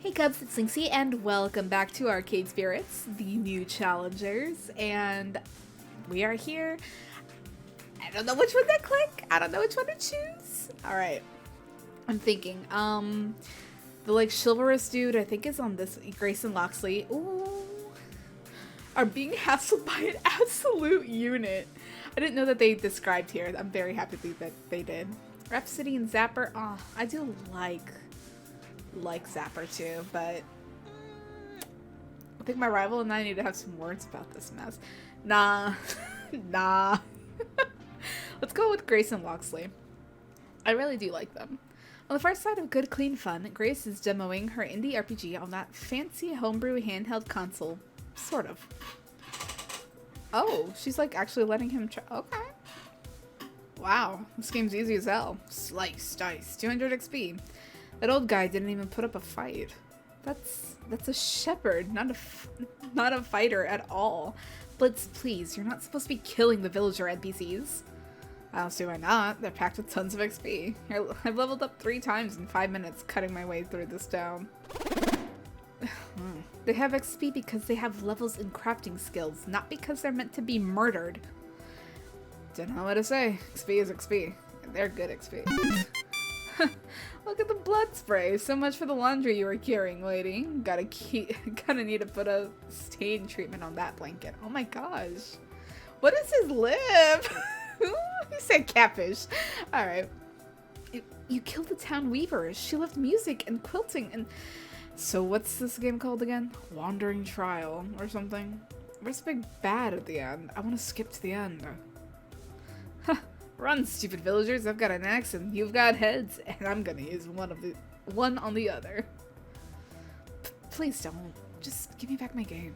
Hey Cubs, it's Lynxy, and welcome back to Arcade Spirits, the new challengers, and we are here. I don't know which one to click. I don't know which one to choose. Alright. I'm thinking, the chivalrous dude, I think is on this, Grayson Loxley. Ooh. Are being hassled by an absolute unit. I didn't know that they described here. I'm very happy that they did. Rhapsody and Zapper, oh, I do like Zapper too, but I think my rival and I need to have some words about this mess. Nah. Nah. Let's go with Grace and Loxley. I really do like them. On the far side of good, clean fun, Grace is demoing her indie RPG on that fancy homebrew handheld console. Sort of. Oh, she's like actually letting him try. Okay. Wow, this game's easy as hell. Slice, dice, 200 XP. That old guy didn't even put up a fight. That's a shepherd, not a fighter at all. Blitz, please, you're not supposed to be killing the villager NPCs. I don't see why not. They're packed with tons of XP. I've leveled up 3 times in 5 minutes, cutting my way through this town. They have XP because they have levels in crafting skills, not because they're meant to be murdered. Don't know what to say. XP is XP. They're good XP. Look at the blood spray. So much for the laundry you were carrying, lady. Gotta need to put a stain treatment on that blanket. Oh my gosh. What is his lip? He said catfish. Alright. You killed the town weaver. She left music and quilting and... So what's this game called again? Wandering Trial or something? Where's the big bad at the end? I want to skip to the end. Run, stupid villagers. I've got an axe and you've got heads, and I'm gonna use one on the other. Please don't. Just give me back my game.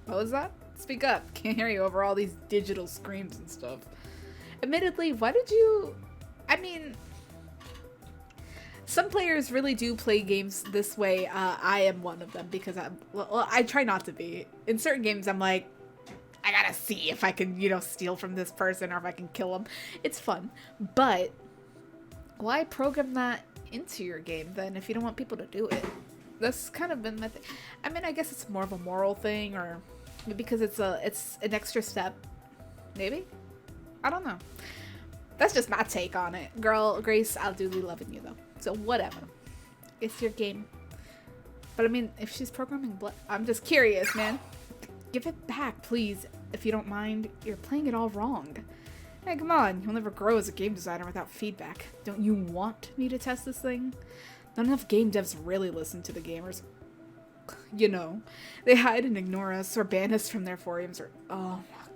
What was that? Speak up. Can't hear you over all these digital screams and stuff. Admittedly, why did you... I mean... Some players really do play games this way. I am one of them because I try not to be. In certain games, I'm like, I gotta see if I can, steal from this person or if I can kill them. It's fun. But why program that into your game then if you don't want people to do it? That's kind of been my thing. I mean, I guess it's more of a moral thing, or because it's an extra step. Maybe? I don't know. That's just my take on it. Girl, Grace, I'll duly loving you though. So whatever. It's your game. But I mean, if she's programming blood, I'm just curious, man. Give it back, please, if you don't mind. You're playing it all wrong. Hey, come on. You'll never grow as a game designer without feedback. Don't you want me to test this thing? Not enough game devs really listen to the gamers. They hide and ignore us or ban us from their forums or... Oh my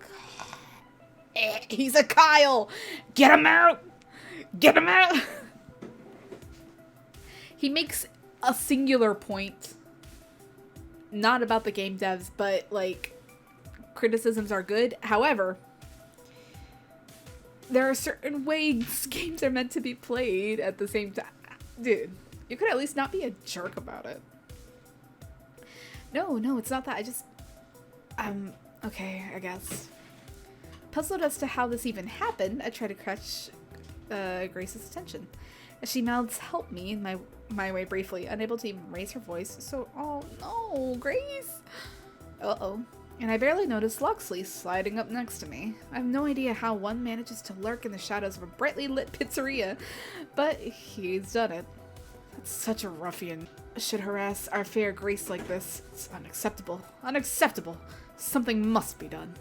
god. He's a Kyle! Get him out! Get him out! He makes a singular point. Not about the game devs, but, criticisms are good. However, there are certain ways games are meant to be played at the same time. Dude, you could at least not be a jerk about it. No, it's not that. I just... okay, I guess. Puzzled as to how this even happened, I try to catch Grace's attention. As she mouths, help me, in my way briefly, unable to even raise her voice. So, oh no, Grace! Uh-oh. And I barely noticed Loxley sliding up next to me. I have no idea how one manages to lurk in the shadows of a brightly lit pizzeria, but he's done it. That's such a ruffian. Should harass our fair Grace like this. It's unacceptable. Unacceptable! Something must be done.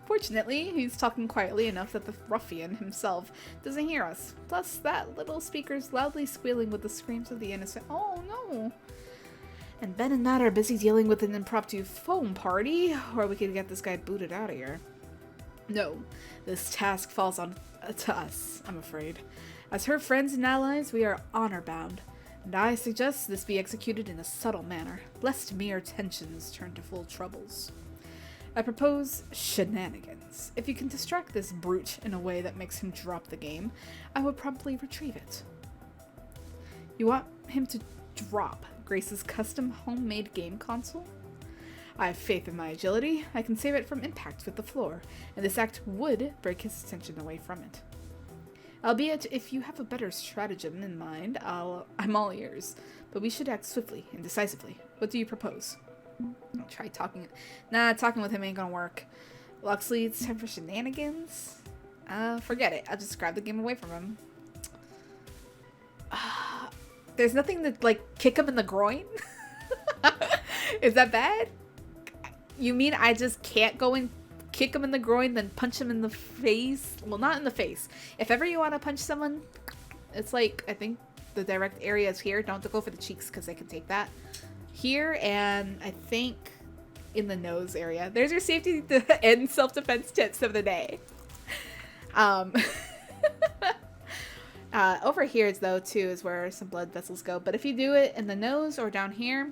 Fortunately, he's talking quietly enough that the ruffian himself doesn't hear us. Plus, that little speaker's loudly squealing with the screams of the innocent. Oh no! And Ben and Matt are busy dealing with an impromptu foam party, or we could get this guy booted out of here. No, this task falls to us, I'm afraid. As her friends and allies, we are honor-bound, and I suggest this be executed in a subtle manner, lest mere tensions turn to full troubles. I propose shenanigans. If you can distract this brute in a way that makes him drop the game, I will promptly retrieve it. You want him to drop Grace's custom homemade game console? I have faith in my agility. I can save it from impact with the floor, and this act would break his attention away from it. Albeit, if you have a better stratagem in mind, I'm all ears. But we should act swiftly and decisively. What do you propose? I'll try talking. Nah, talking with him ain't gonna work. Loxley, it's time for shenanigans? Forget it. I'll just grab the game away from him. There's nothing to, like, kick him in the groin? Is that bad? You mean I just can't go and kick him in the groin, then punch him in the face? Well, not in the face. If ever you want to punch someone, it's like, I think the direct area is here. Don't go for the cheeks because they can take that. Here, and I think in the nose area. There's your safety and self-defense tips of the day. Over here, though, too, is where some blood vessels go. But if you do it in the nose or down here,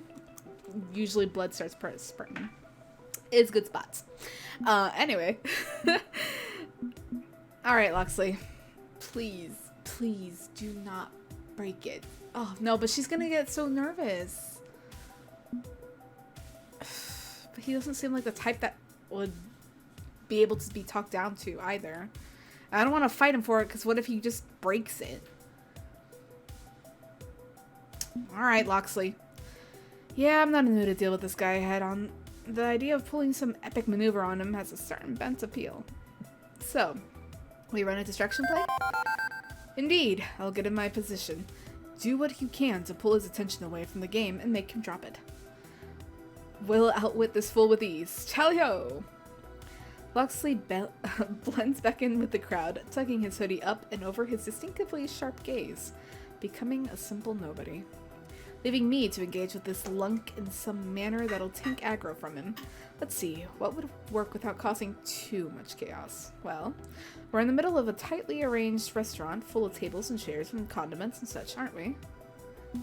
usually blood starts spurting. It's good spots. Anyway. Alright, Loxley. Please, please do not break it. Oh, no, but she's gonna get so nervous. But he doesn't seem like the type that would be able to be talked down to either. I don't want to fight him for it, because what if he just breaks it? Alright, Loxley. Yeah, I'm not in the mood to deal with this guy head on. The idea of pulling some epic maneuver on him has a certain bent appeal. So, we run a distraction play? Indeed, I'll get in my position. Do what you can to pull his attention away from the game and make him drop it. We'll outwit this fool with ease. Tally-ho! Loxley blends back in with the crowd, tugging his hoodie up and over his distinctively sharp gaze, becoming a simple nobody. Leaving me to engage with this lunk in some manner that'll take aggro from him. Let's see, what would work without causing too much chaos? Well, we're in the middle of a tightly arranged restaurant full of tables and chairs and condiments and such, aren't we?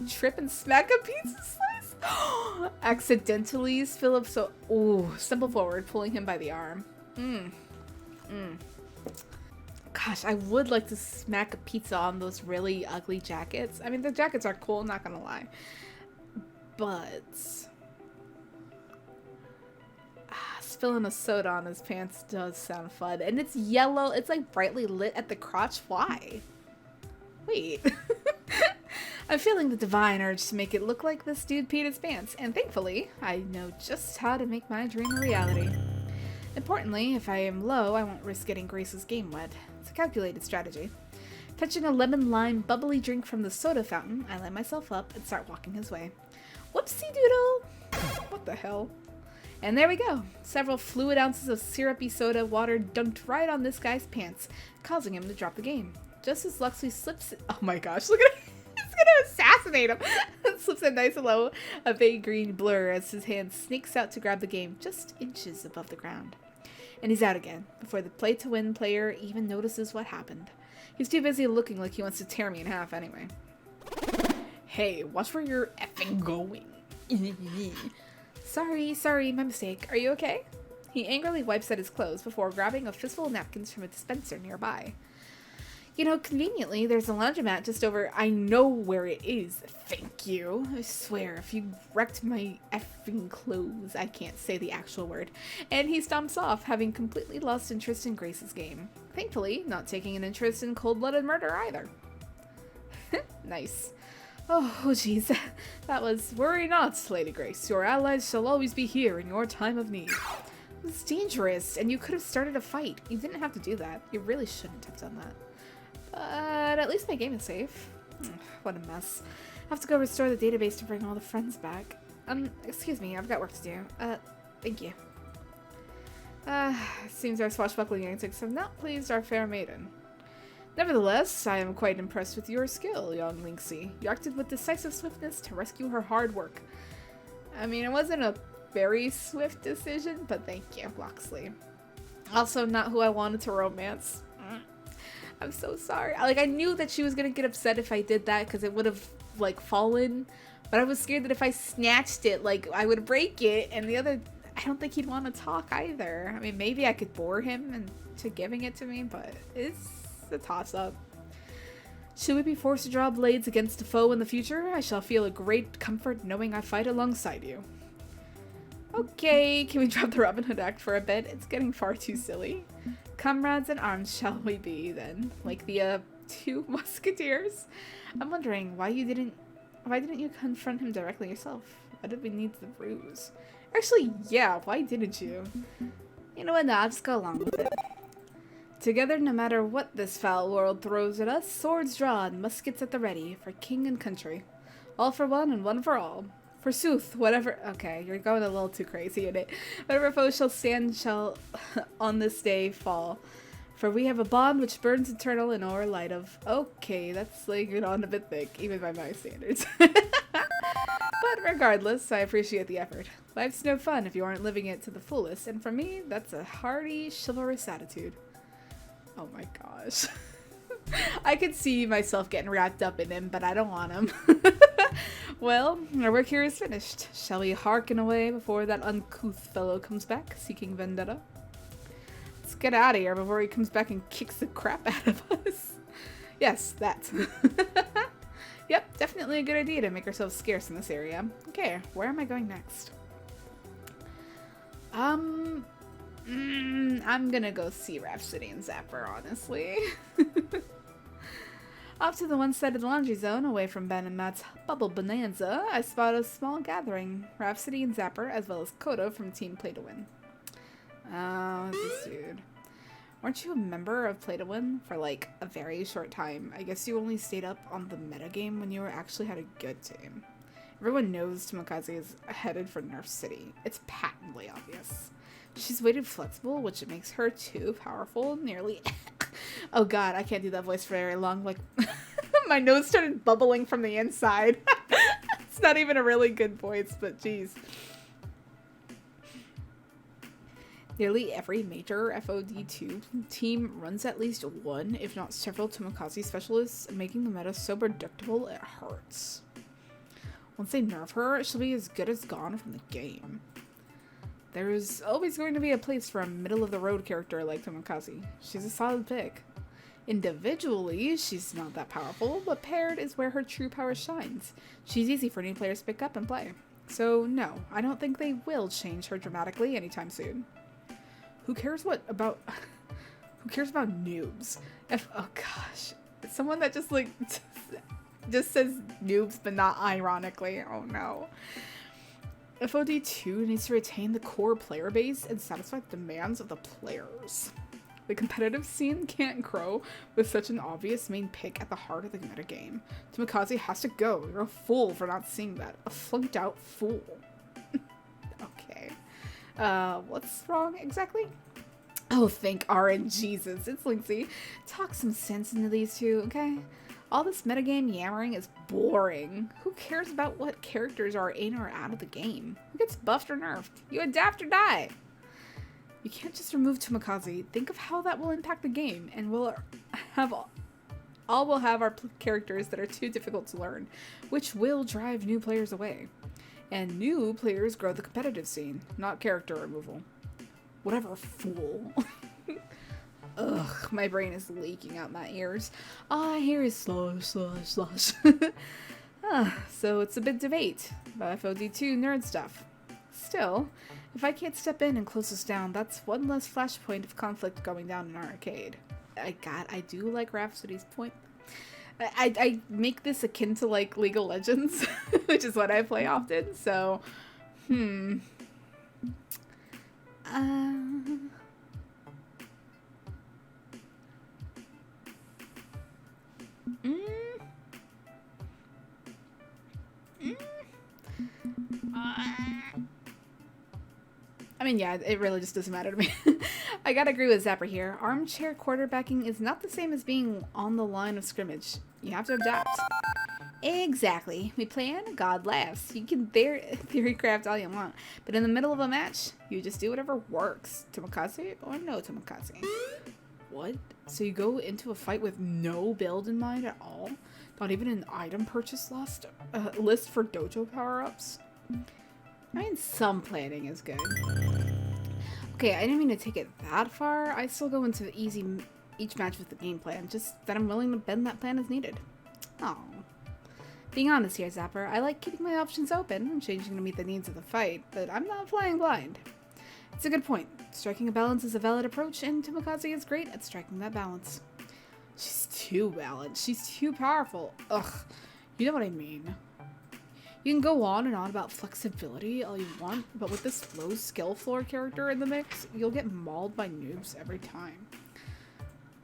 Trip and smack a pizza slice? Accidentally spill up so... Ooh, stumble forward, pulling him by the arm. Gosh, I would like to smack a pizza on those really ugly jackets. I mean, the jackets are cool, not gonna lie. But... spilling a soda on his pants does sound fun. And it's yellow. It's like brightly lit at the crotch. Why? Wait. I'm feeling the divine urge to make it look like this dude peed his pants. And thankfully, I know just how to make my dream a reality. Importantly, if I am low, I won't risk getting Grace's game wet. It's a calculated strategy. Fetching a lemon-lime bubbly drink from the soda fountain, I line myself up and start walking his way. Whoopsie doodle! What the hell? And there we go. Several fluid ounces of syrupy soda water dunked right on this guy's pants, causing him to drop the game. Just as Loxley slips... Oh my gosh, look at him! He's gonna assassinate him! Slips a nice low, a vague green blur as his hand sneaks out to grab the game just inches above the ground. And he's out again, before the play-to-win player even notices what happened. He's too busy looking like he wants to tear me in half anyway. Hey, watch where you're effing going. Sorry, my mistake. Are you okay? He angrily wipes at his clothes before grabbing a fistful of napkins from a dispenser nearby. You know, conveniently, there's a laundromat just over... I know where it is. Thank you. I swear, if you wrecked my effing clothes, I can't say the actual word. And he stomps off, having completely lost interest in Grace's game. Thankfully, not taking an interest in cold-blooded murder either. Nice. Oh, jeez. That was... Worry not, Lady Grace. Your allies shall always be here in your time of need. It was dangerous, and you could have started a fight. You didn't have to do that. You really shouldn't have done that. But at least my game is safe. What a mess. I have to go restore the database to bring all the friends back. Excuse me, I've got work to do. Thank you. Seems our swashbuckling antics have not pleased our fair maiden. Nevertheless, I am quite impressed with your skill, young Lynxy. You acted with decisive swiftness to rescue her hard work. I mean, it wasn't a very swift decision, but thank you, Loxley. Also, not who I wanted to romance. I'm so sorry. Like, I knew that she was gonna get upset if I did that because it would have, like, fallen. But I was scared that if I snatched it, like, I would break it. And the other, I don't think he'd want to talk either. I mean, maybe I could bore him into giving it to me, but it's a toss-up. Should we be forced to draw blades against a foe in the future? I shall feel a great comfort knowing I fight alongside you. Okay, can we drop the Robin Hood act for a bit? It's getting far too silly. Comrades in arms shall we be, then. Like the 2 musketeers. I'm wondering why didn't you confront him directly yourself? Why did we need the ruse? Actually, yeah, why didn't you? You know what, nah, I'll just go along with it. Together, no matter what this foul world throws at us, swords drawn, muskets at the ready, for king and country. All for one and one for all. Forsooth, whatever— okay, you're going a little too crazy in it. Whatever foe shall stand shall on this day fall. For we have a bond which burns eternal in our light of— okay, that's like on a bit thick, even by my standards. But regardless, I appreciate the effort. Life's no fun if you aren't living it to the fullest, and for me, that's a hearty, chivalrous attitude. Oh my gosh. I could see myself getting wrapped up in him, but I don't want him. Well, our work here is finished. Shall we hearken away before that uncouth fellow comes back, seeking vendetta? Let's get out of here before he comes back and kicks the crap out of us. Yes, that. Yep, definitely a good idea to make ourselves scarce in this area. Okay, where am I going next? I'm gonna go see Rhapsody and Zapper, honestly. Off to the one side of the laundry zone, away from Ben and Matt's Bubble Bonanza, I spot a small gathering. Rhapsody and Zapper, as well as Kodo from Team Play to Win. Oh, this dude. Weren't you a member of Play to Win for like a very short time? I guess you only stayed up on the metagame when you actually had a good team. Everyone knows Tomokaze is headed for Nerf City. It's patently obvious. She's weighted flexible, which makes her too powerful, nearly— oh god, I can't do that voice for very long. Like, my nose started bubbling from the inside. It's not even a really good voice, but geez. Nearly every major FOD2 team runs at least one, if not several, Tomokaze specialists, making the meta so predictable it hurts. Once they nerf her, she'll be as good as gone from the game. There's always going to be a place for a middle-of-the-road character like Tomokaze. She's a solid pick. Individually, she's not that powerful, but paired is where her true power shines. She's easy for new players to pick up and play. So no, I don't think they will change her dramatically anytime soon. Who cares about noobs? Oh gosh. Someone that just like just says noobs but not ironically. Oh no. FOD2 needs to retain the core player base and satisfy the demands of the players. The competitive scene can't grow with such an obvious main pick at the heart of the metagame. Tomokaze has to go. You're a fool for not seeing that. A flunked out fool. Okay. What's wrong exactly? Oh, thank RNGesus. It's Lynxy. Talk some sense into these two, okay? All this metagame yammering is boring. Who cares about what characters are in or out of the game? Who gets buffed or nerfed? You adapt or die. You can't just remove Tomokaze. Think of how that will impact the game, and we'll have our characters that are too difficult to learn, which will drive new players away. And new players grow the competitive scene, not character removal. Whatever, fool. Ugh, my brain is leaking out my ears. All I hear is slosh, slosh, slosh. So it's a bit debate about FOD2 nerd stuff. Still, if I can't step in and close us down, that's one less flashpoint of conflict going down in our arcade. I do like Rhapsody's point. I make this akin to like League of Legends, which is what I play often, so, I mean, yeah, it really just doesn't matter to me. I gotta agree with Zapper here. Armchair quarterbacking is not the same as being on the line of scrimmage. You have to adapt. Exactly. We plan, God laughs. You can theory craft all you want, but in the middle of a match, you just do whatever works. Tomokaze or no Tomokaze? What? So you go into a fight with no build in mind at all? Not even an item purchase list for dojo power-ups? I mean, some planning is good. Okay, I didn't mean to take it that far. I still go into each match with the game plan, just that I'm willing to bend that plan as needed. Oh. Being honest here, Zapper, I like keeping my options open and changing to meet the needs of the fight, but I'm not flying blind. It's a good point. Striking a balance is a valid approach, and Tomokaze is great at striking that balance. She's too balanced. She's too powerful. Ugh. You know what I mean. You can go on and on about flexibility all you want, but with this low skill floor character in the mix, you'll get mauled by noobs every time.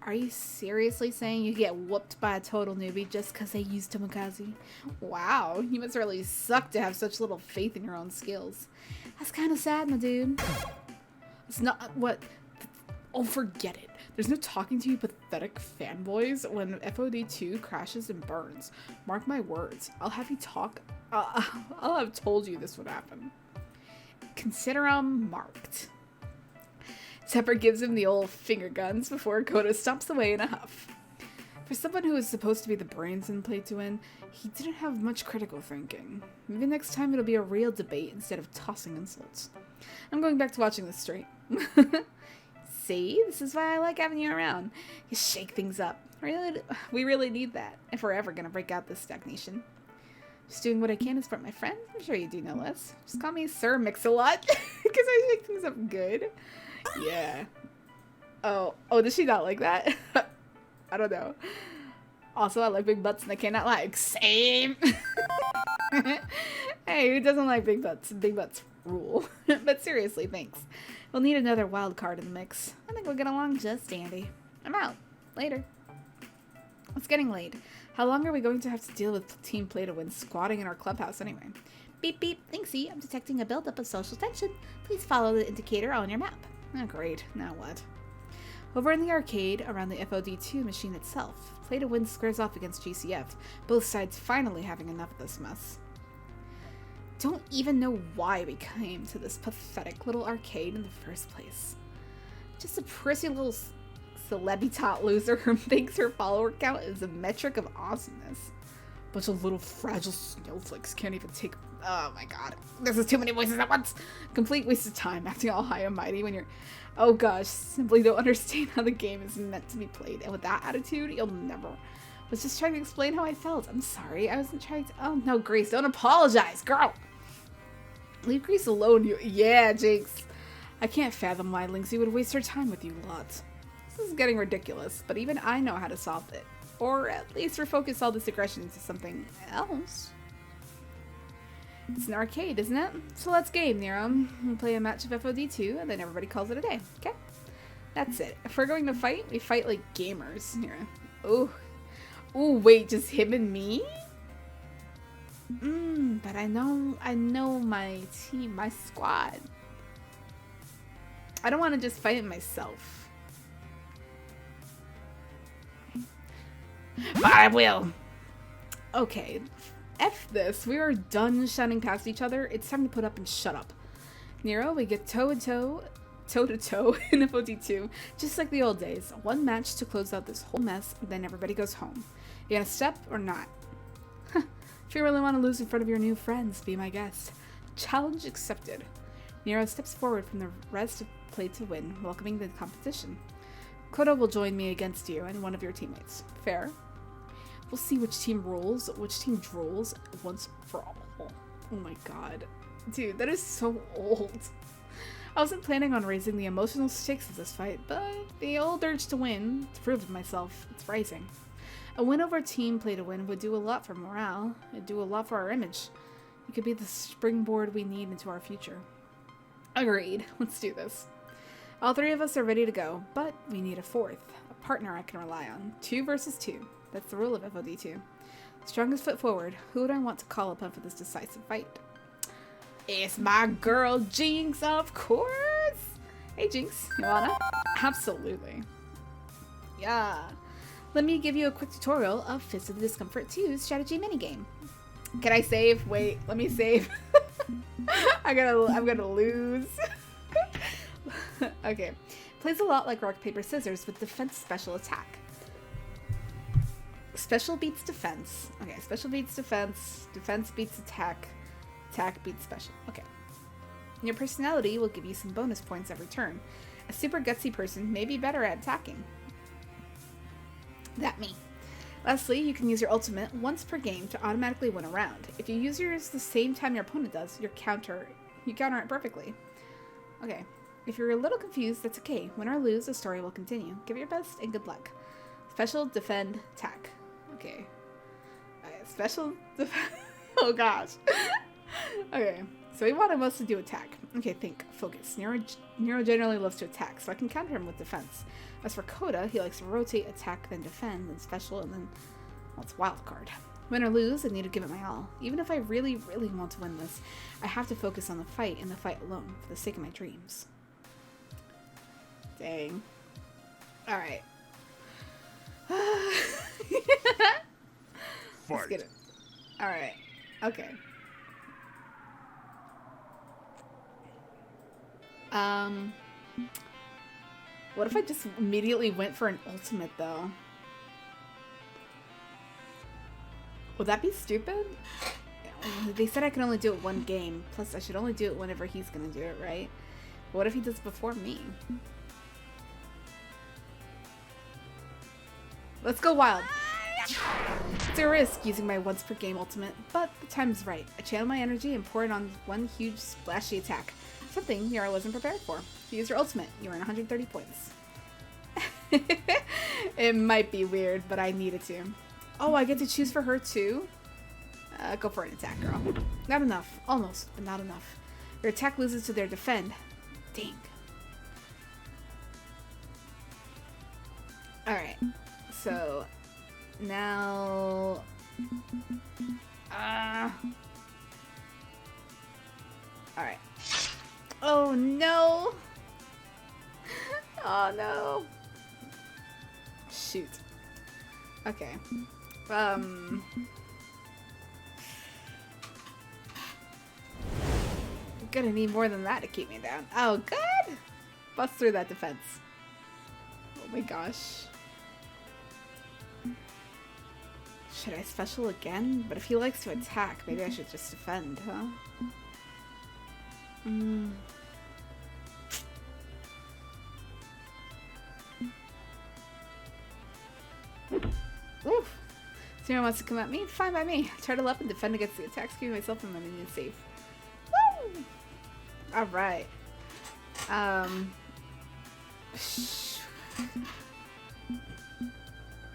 Are you seriously saying you get whooped by a total newbie just because they used Tomokazi? Wow, you must really suck to have such little faith in your own skills. That's kind of sad, my dude. It's not what... Oh, forget it. There's no talking to you pathetic fanboys when FOD2 crashes and burns. Mark my words. I'll have you talk... I'll have told you this would happen. Consider 'em marked. Tepper gives him the old finger guns before Koda stomps away in a huff. For someone who was supposed to be the brains in Play to Win, he didn't have much critical thinking. Maybe next time it'll be a real debate instead of tossing insults. I'm going back to watching this straight. See? This is why I like having you around. You shake things up. We really need that if we're ever gonna break out this stagnation. Just doing what I can to support my friend. I'm sure you do know this. Just call me Sir Mix-a-Lot because I shake things up good. Yeah. Oh, does she not like that? I don't know. Also, I like big butts and I cannot like. Same. Hey, who doesn't like big butts? Big butts rule. But seriously, thanks. We'll need another wild card in the mix. I think we'll get along just dandy. I'm out. Later. It's getting late. How long are we going to have to deal with Team Play to Win squatting in our clubhouse anyway? Beep beep. Thanksy. I'm detecting a buildup of social tension. Please follow the indicator on your map. Oh, great. Now what? Over in the arcade, around the FOD2 machine itself, Play to Win squares off against GCF, both sides finally having enough of this mess. Don't even know why we came to this pathetic little arcade in the first place. Just a prissy little celebitot loser who thinks her follower count is a metric of awesomeness. Bunch of little fragile snowflakes can't even take... Oh my god. This is too many voices at once! Complete waste of time acting all high and mighty when you're... Oh gosh, simply don't understand how the game is meant to be played. And with that attitude, you'll never... Was just trying to explain how I felt. I'm sorry, I wasn't trying to... Oh no, Grace, don't apologize, girl! Leave Grace alone, you... Yeah, Jinx. I can't fathom why Lynxy would waste her time with you lot. This is getting ridiculous, but even I know how to solve it. Or at least refocus all this aggression into something else. It's an arcade, isn't it? So let's game, Nero. We'll play a match of FOD2, and then everybody calls it a day, okay? That's it. If we're going to fight, we fight like gamers, Nero. Ooh. Ooh, wait, just him and me? But I know my team, my squad. I don't want to just fight it myself. But I will. Okay. F this. We are done shouting past each other. It's time to put up and shut up. Nero, we get toe-to-toe in FOD2, just like the old days. One match to close out this whole mess, then everybody goes home. You gonna step or not? If you really want to lose in front of your new friends, be my guest. Challenge accepted. Nero steps forward from the rest of Play to Win, welcoming the competition. Koda will join me against you and one of your teammates. Fair? We'll see which team drools once for all. Oh my god. Dude, that is so old. I wasn't planning on raising the emotional stakes of this fight, but the old urge to win, to prove to myself, it's rising. A win over Team Play to Win would do a lot for morale. It'd do a lot for our image. It could be the springboard we need into our future. Agreed. Let's do this. All three of us are ready to go, but we need a fourth. A partner I can rely on. 2 versus 2. That's the rule of FOD2. Strongest foot forward. Who would I want to call upon for this decisive fight? It's my girl, Jinx, of course! Hey, Jinx. You wanna? Absolutely. Yeah. Let me give you a quick tutorial of Fist of the Discomfort 2's strategy minigame. Can I save? Wait, let me save. I'm gonna lose. Okay. Plays a lot like rock, paper, scissors with defense, special, attack. Special beats defense. Okay, special beats defense. Defense beats attack. Attack beats special. Okay. Your personality will give you some bonus points every turn. A super gutsy person may be better at attacking. That me. Lastly, you can use your ultimate once per game to automatically win a round. If you use yours the same time your opponent does, you counter it perfectly. Okay. If you're a little confused, that's okay. Win or lose, the story will continue. Give it your best and good luck. Special, defend, attack. Okay. Alright, special, defend. Oh gosh. Okay, so we want to mostly do attack. Okay, think, focus. Nero generally loves to attack, so I can counter him with defense. As for Coda, he likes to rotate, attack, then defend, then special, and then, well, it's wild card. Win or lose, I need to give it my all. Even if I really, really want to win this, I have to focus on the fight and the fight alone for the sake of my dreams. Dang. Alright. Let's get it. Alright. Okay. What if I just immediately went for an ultimate, though? Would that be stupid? They said I can only do it one game. Plus, I should only do it whenever he's gonna do it, right? What if he does before me? Let's go wild. It's a risk using my once per game ultimate, but the time's right. I channel my energy and pour it on one huge splashy attack. Something Yara wasn't prepared for. To use your ultimate, you earn 130 points. It might be weird, but I needed to. Oh, I get to choose for her too? Go for an attack, girl. Not enough. Almost, but not enough. Your attack loses to their defend. Dang. Alright. So, now... Alright. Oh no! Oh no! Shoot. Okay. Gonna need more than that to keep me down. Oh, good! Bust through that defense. Oh my gosh. Should I special again? But if he likes to attack, maybe I should just defend, huh? Oof. Someone wants to come at me? Fine by me. Turtle up and defend against the attacks, keeping myself and my minions safe. Woo! Alright.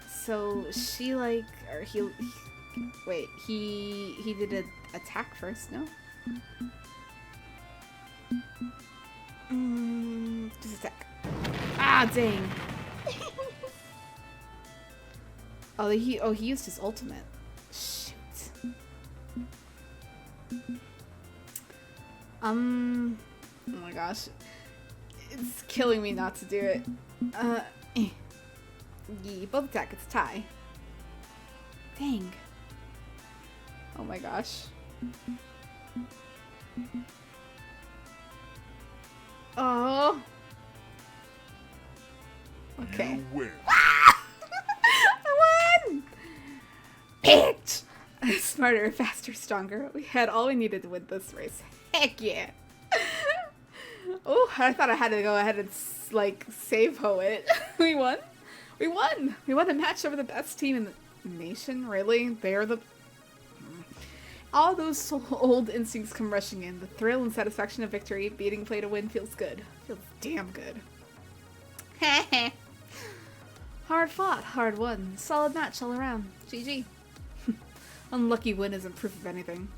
So she like, or wait, he did an attack first, no? Just attack. Ah, dang. he used his ultimate. Shoot. Oh my gosh. It's killing me not to do it. Both attack, it's a tie. Dang. Oh my gosh. Oh. Okay. You win. I won! Bitch! Smarter, faster, stronger. We had all we needed to win this race. Heck yeah! Oh, I thought I had to go ahead and like save Hoet. We won. We won. We won the match over the best team in the nation. Really? They're the. All those old instincts come rushing in. The thrill and satisfaction of victory, beating play to win, feels good. Feels damn good. Hard fought, hard won. Solid match all around. GG. Unlucky win isn't proof of anything.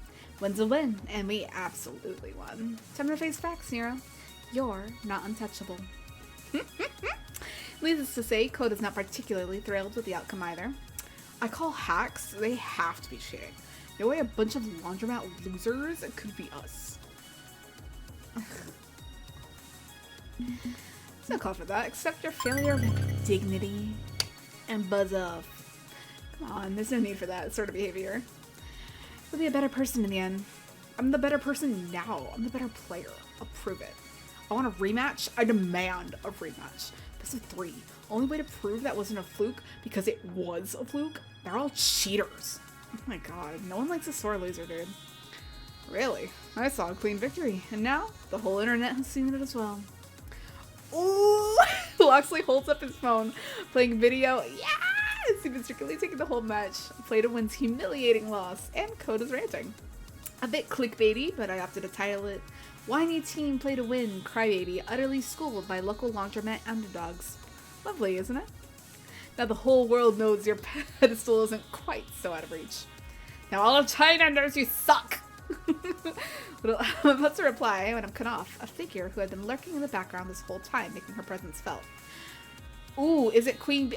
Win's a win, and we absolutely won. Time to face facts, Nero. You're not untouchable. Needless to say, Code is not particularly thrilled with the outcome either. I call hacks, they have to be cheating. No way a bunch of laundromat losers, it could be us. There's no call for that. Accept your failure with dignity and buzz off. Come on, there's no need for that sort of behavior. You'll be a better person in the end. I'm the better person now. I'm the better player. I'll prove it. I want a rematch. I demand a rematch. Best of 3. Only way to prove that wasn't a fluke because it was a fluke. They're all cheaters. Oh my god, no one likes a sore loser, dude. Really? I saw a clean victory, and now the whole internet has seen it as well. Ooh! Loxley holds up his phone, playing video. Yes! He's been secretly taking the whole match. Play to win's humiliating loss, and Code is ranting. A bit clickbaity, but I opted to title it Whiny Team Play to Win, Crybaby, Utterly Schooled by Local Laundromat Underdogs. Lovely, isn't it? Now the whole world knows your pedestal isn't quite so out of reach. Now all of China knows you suck! I'm about to reply when I'm cut off. A figure who had been lurking in the background this whole time, making her presence felt. Ooh, is it Queen Bee?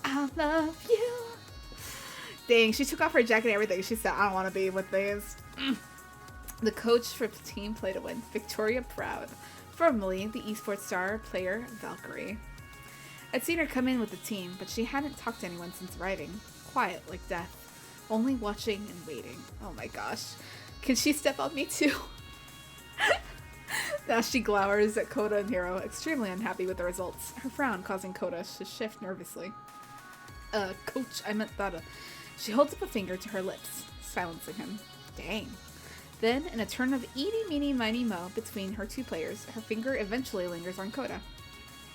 I love you. Dang, she took off her jacket and everything. She said, I don't want to be with these. The coach for Team Play to Win, Victoria Proud. Formerly the esports star player Valkyrie. I'd seen her come in with the team, but she hadn't talked to anyone since arriving. Quiet like death. Only watching and waiting. Oh my gosh. Can she step on me too? Now she glowers at Koda and Hiro, extremely unhappy with the results, her frown causing Koda to shift nervously. Coach, I meant that. She holds up a finger to her lips, silencing him. Dang. Then, in a turn of eeny, meeny, miny, mo between her two players, her finger eventually lingers on Koda.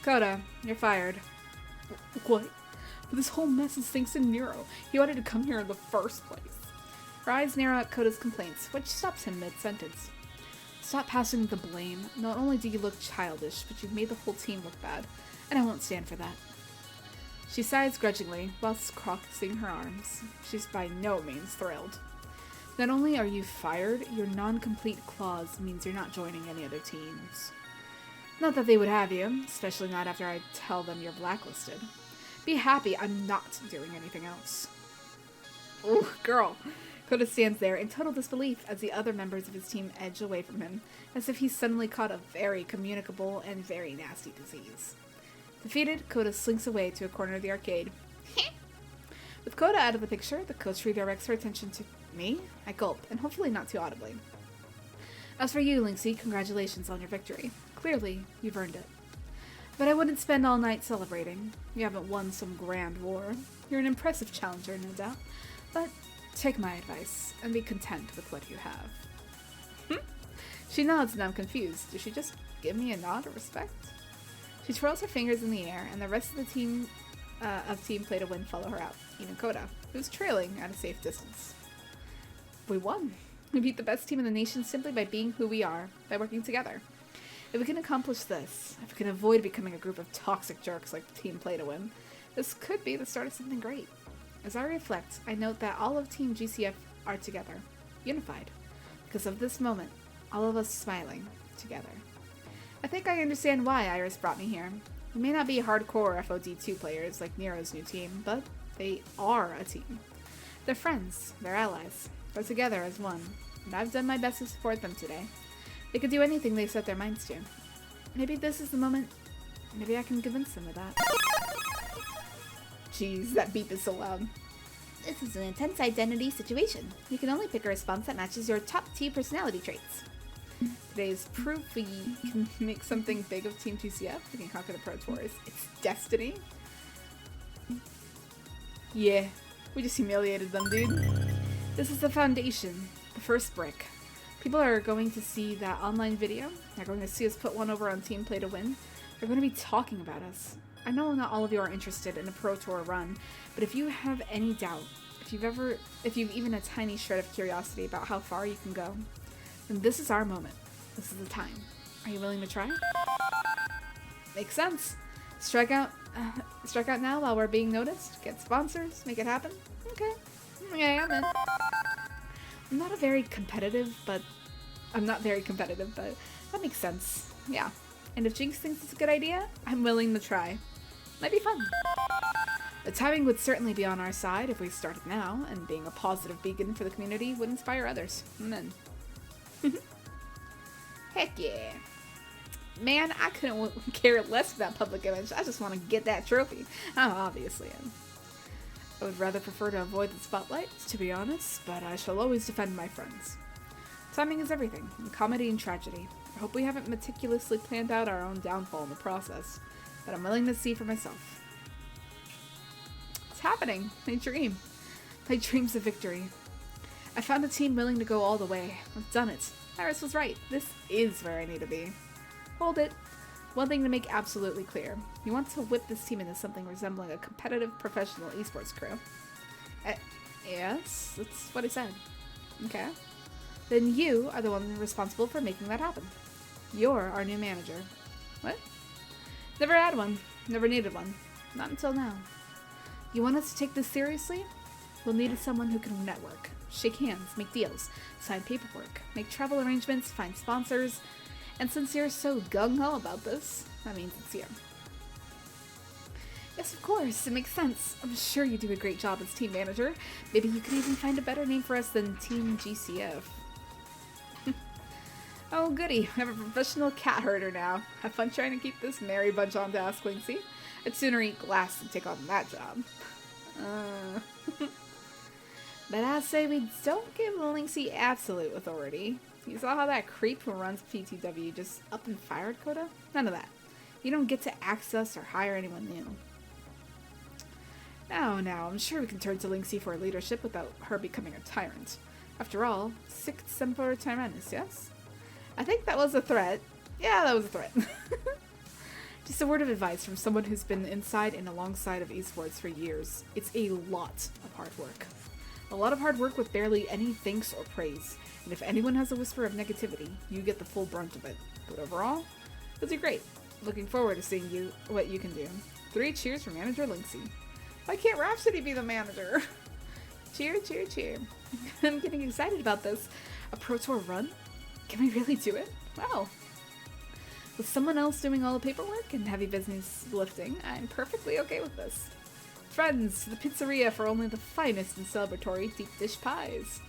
Koda, you're fired. What? But this whole mess is thanks to Nero. He wanted to come here in the first place. Her eyes narrow at Koda's complaints, which stops him mid-sentence. Stop passing the blame. Not only do you look childish, but you've made the whole team look bad, and I won't stand for that. She sighs grudgingly, whilst crossing her arms. She's by no means thrilled. Not only are you fired, your non-complete clause means you're not joining any other teams. Not that they would have you, especially not after I tell them you're blacklisted. Be happy I'm not doing anything else. Ooh, girl. Koda stands there in total disbelief as the other members of his team edge away from him, as if he's suddenly caught a very communicable and very nasty disease. Defeated, Koda slinks away to a corner of the arcade. With Koda out of the picture, the coach redirects her attention to me. I gulp, and hopefully not too audibly. As for you, Lynxy, congratulations on your victory. Clearly, you've earned it. But I wouldn't spend all night celebrating. You haven't won some grand war. You're an impressive challenger, no doubt. But take my advice, and be content with what you have. She nods and I'm confused. Does she just give me a nod of respect? She twirls her fingers in the air, and the rest of the team Team Play to Win follow her out, even Koda, who's trailing at a safe distance. We won. We beat the best team in the nation simply by being who we are, by working together. If we can accomplish this, if we can avoid becoming a group of toxic jerks like Team Play to Win, this could be the start of something great. As I reflect, I note that all of Team GCF are together, unified, because of this moment, all of us smiling together. I think I understand why Iris brought me here. We may not be hardcore FOD2 players like Nero's new team, but they are a team. They're friends, they're allies, they're together as one, and I've done my best to support them today. They could do anything they set their minds to. Maybe this is the moment. Maybe I can convince them of that. Jeez, that beep is so loud. This is an intense identity situation. You can only pick a response that matches your top T personality traits. Today is proof we can make something big of Team TCF. We can conquer the Pro Tours. It's destiny. Yeah, we just humiliated them, dude. This is the foundation, the first brick. People are going to see that online video. They're going to see us put one over on Team Play to Win. They're going to be talking about us. I know not all of you are interested in a Pro Tour run, but if you have any doubt, if you've even a tiny shred of curiosity about how far you can go, then this is our moment. This is the time. Are you willing to try? Makes sense. Strike out now while we're being noticed. Get sponsors. Make it happen. Okay. Yeah, I'm in. I'm not very competitive, but that makes sense. Yeah. And if Jinx thinks it's a good idea, I'm willing to try. Might be fun. The timing would certainly be on our side if we started now, and being a positive beacon for the community would inspire others. Amen. Heck yeah. Man, I couldn't care less for that public image. I just want to get that trophy. I obviously am. I would rather prefer to avoid the spotlight, to be honest, but I shall always defend my friends. Timing is everything, in comedy and tragedy. I hope we haven't meticulously planned out our own downfall in the process, but I'm willing to see for myself. It's happening. My dream. My dream's of victory. I found a team willing to go all the way. I've done it. Iris was right. This is where I need to be. Hold it. One thing to make absolutely clear. You want to whip this team into something resembling a competitive professional esports crew. Yes, that's what I said. Okay. Then you are the one responsible for making that happen. You're our new manager. What? Never had one. Never needed one. Not until now. You want us to take this seriously? We'll need someone who can network, shake hands, make deals, sign paperwork, make travel arrangements, find sponsors. And since you're so gung-ho about this, that means it's you. Yes, of course. It makes sense. I'm sure you do a great job as team manager. Maybe you could even find a better name for us than Team GCF. Oh, goody. I have a professional cat herder now. Have fun trying to keep this merry bunch on task, Lynxy. I'd sooner eat glass than take on that job. But I say we don't give Lynxy absolute authority. You saw how that creep who runs PTW just up and fired Coda? None of that. You don't get to access or hire anyone new. Now, I'm sure we can turn to Lynxy for leadership without her becoming a tyrant. After all, sic semper tyrannis, yes? I think that was a threat. Yeah, that was a threat. Just a word of advice from someone who's been inside and alongside of esports for years. It's a lot of hard work. A lot of hard work with barely any thanks or praise. And if anyone has a whisper of negativity, you get the full brunt of it. But overall, you'll do great. Looking forward to seeing what you can do. 3 cheers for Manager Lynxy. Why can't Rhapsody be the manager? Cheer, cheer, cheer. I'm getting excited about this. A Pro Tour run? Can we really do it? Wow. With someone else doing all the paperwork and heavy business lifting, I'm perfectly okay with this. Friends, to the pizzeria for only the finest and celebratory deep dish pies.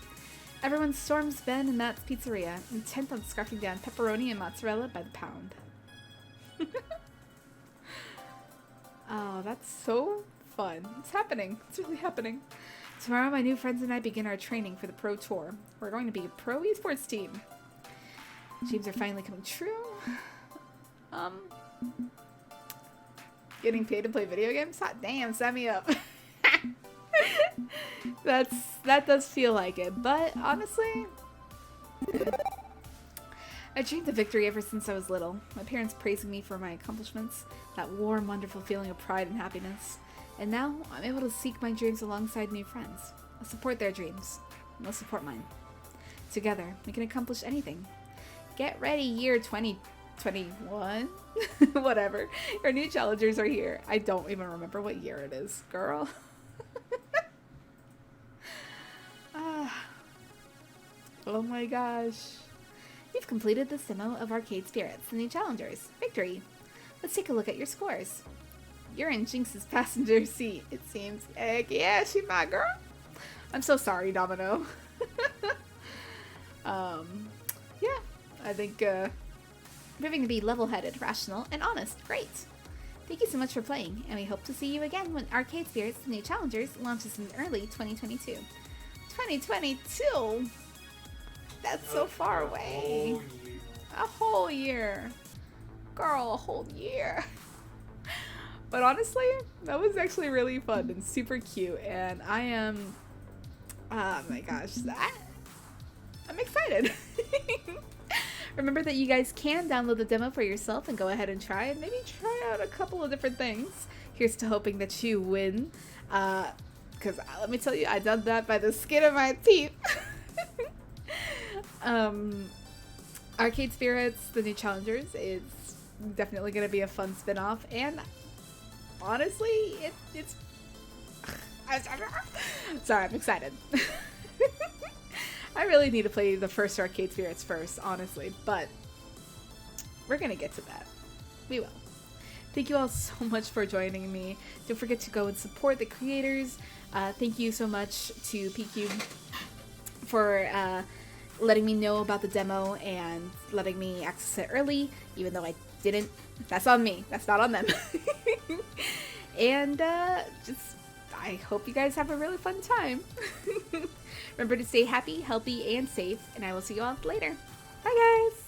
Everyone storms Ben and Matt's pizzeria, intent on scarfing down pepperoni and mozzarella by the pound. Oh, that's so fun. It's happening. It's really happening. Tomorrow, my new friends and I begin our training for the Pro Tour. We're going to be a pro esports team. Dreams are finally coming true. Getting paid to play video games? Hot damn, sign me up. That does feel like it, but honestly, I dreamed of victory ever since I was little. My parents praising me for my accomplishments, that warm, wonderful feeling of pride and happiness. And now, I'm able to seek my dreams alongside new friends. I'll support their dreams, and they'll support mine. Together, we can accomplish anything. Get ready, year 2021? Whatever. Your new challengers are here. I don't even remember what year it is, girl. Oh my gosh. You've completed this demo of Arcade Spirits, the new challengers. Victory! Let's take a look at your scores. You're in Jinx's passenger seat, it seems. Heck yeah, she's my girl. I'm so sorry, Domino. Yeah, I think, proving to be level-headed, rational, and honest. Great! Thank you so much for playing, and we hope to see you again when Arcade Spirits, the new challengers, launches in early 2022. 2022? That's so far away. A whole year. Girl, a whole year. But honestly, that was actually really fun and super cute, and I am, oh my gosh, I'm excited. Remember that you guys can download the demo for yourself and go ahead and try it. Maybe try out a couple of different things. Here's to hoping that you win, because let me tell you, I done that by the skin of my teeth. Arcade Spirits, the new challengers, is definitely going to be a fun spin-off, and honestly, it's sorry, I'm excited. I really need to play the first Arcade Spirits first, honestly, but we're going to get to that. We will. Thank you all so much for joining me. Don't forget to go and support the creators. Thank you so much to PQ for letting me know about the demo and letting me access it early, even though I didn't. That's on me. That's not on them. And I hope you guys have a really fun time. Remember to stay happy, healthy, and safe, and I will see you all later. Bye, guys!